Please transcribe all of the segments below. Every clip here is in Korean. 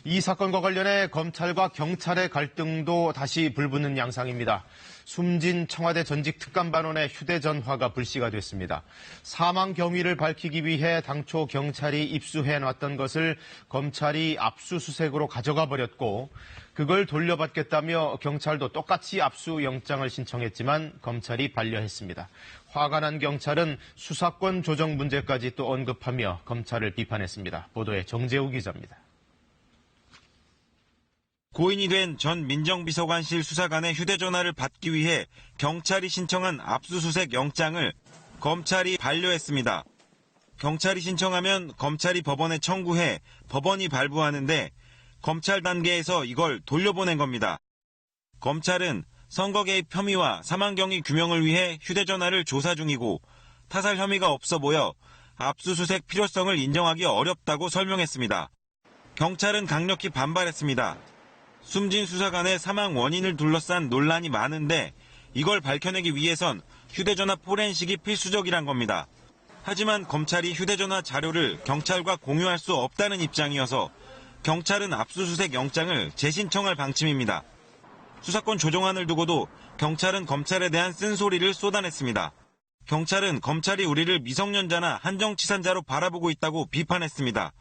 이 사건과 관련해 검찰과 경찰의 갈등도 다시 불붙는 양상입니다. 숨진 청와대 전직 특감반원의 휴대전화가 불씨가 됐습니다. 사망 경위를 밝히기 위해 당초 경찰이 입수해놨던 것을 검찰이 압수수색으로 가져가 버렸고 그걸 돌려받겠다며 경찰도 똑같이 압수영장을 신청했지만 검찰이 반려했습니다. 화가 난 경찰은 수사권 조정 문제까지 또 언급하며 검찰을 비판했습니다. 보도에 정재우 기자입니다. 고인이 된 전 민정비서관실 수사관의 휴대전화를 받기 위해 경찰이 신청한 압수수색 영장을 검찰이 반려했습니다. 경찰이 신청하면 검찰이 법원에 청구해 법원이 발부하는데 검찰 단계에서 이걸 돌려보낸 겁니다. 검찰은 선거 개입 혐의와 사망 경위 규명을 위해 휴대전화를 조사 중이고 타살 혐의가 없어 보여 압수수색 필요성을 인정하기 어렵다고 설명했습니다. 경찰은 강력히 반발했습니다. 숨진 수사관의 사망 원인을 둘러싼 논란이 많은데 이걸 밝혀내기 위해선 휴대전화 포렌식이 필수적이란 겁니다. 하지만 검찰이 휴대전화 자료를 경찰과 공유할 수 없다는 입장이어서 경찰은 압수수색 영장을 재신청할 방침입니다. 수사권 조정안을 두고도 경찰은 검찰에 대한 쓴소리를 쏟아냈습니다. 경찰은 검찰이 우리를 미성년자나 한정치산자로 바라보고 있다고 비판했습니다.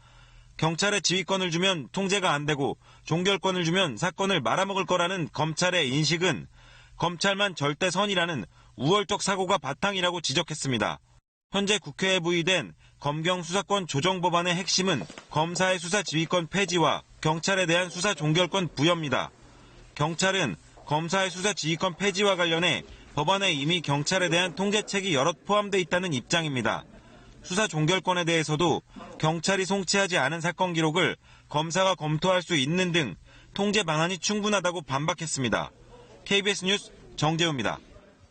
경찰에 지휘권을 주면 통제가 안 되고 종결권을 주면 사건을 말아먹을 거라는 검찰의 인식은 검찰만 절대선이라는 우월적 사고가 바탕이라고 지적했습니다. 현재 국회에 부의된 검경 수사권 조정 법안의 핵심은 검사의 수사 지휘권 폐지와 경찰에 대한 수사 종결권 부여입니다. 경찰은 검사의 수사 지휘권 폐지와 관련해 법안에 이미 경찰에 대한 통제책이 여럿 포함되어 있다는 입장입니다. 수사 종결권에 대해서도 경찰이 송치하지 않은 사건 기록을 검사가 검토할 수 있는 등 통제 방안이 충분하다고 반박했습니다. KBS 뉴스 정재우입니다.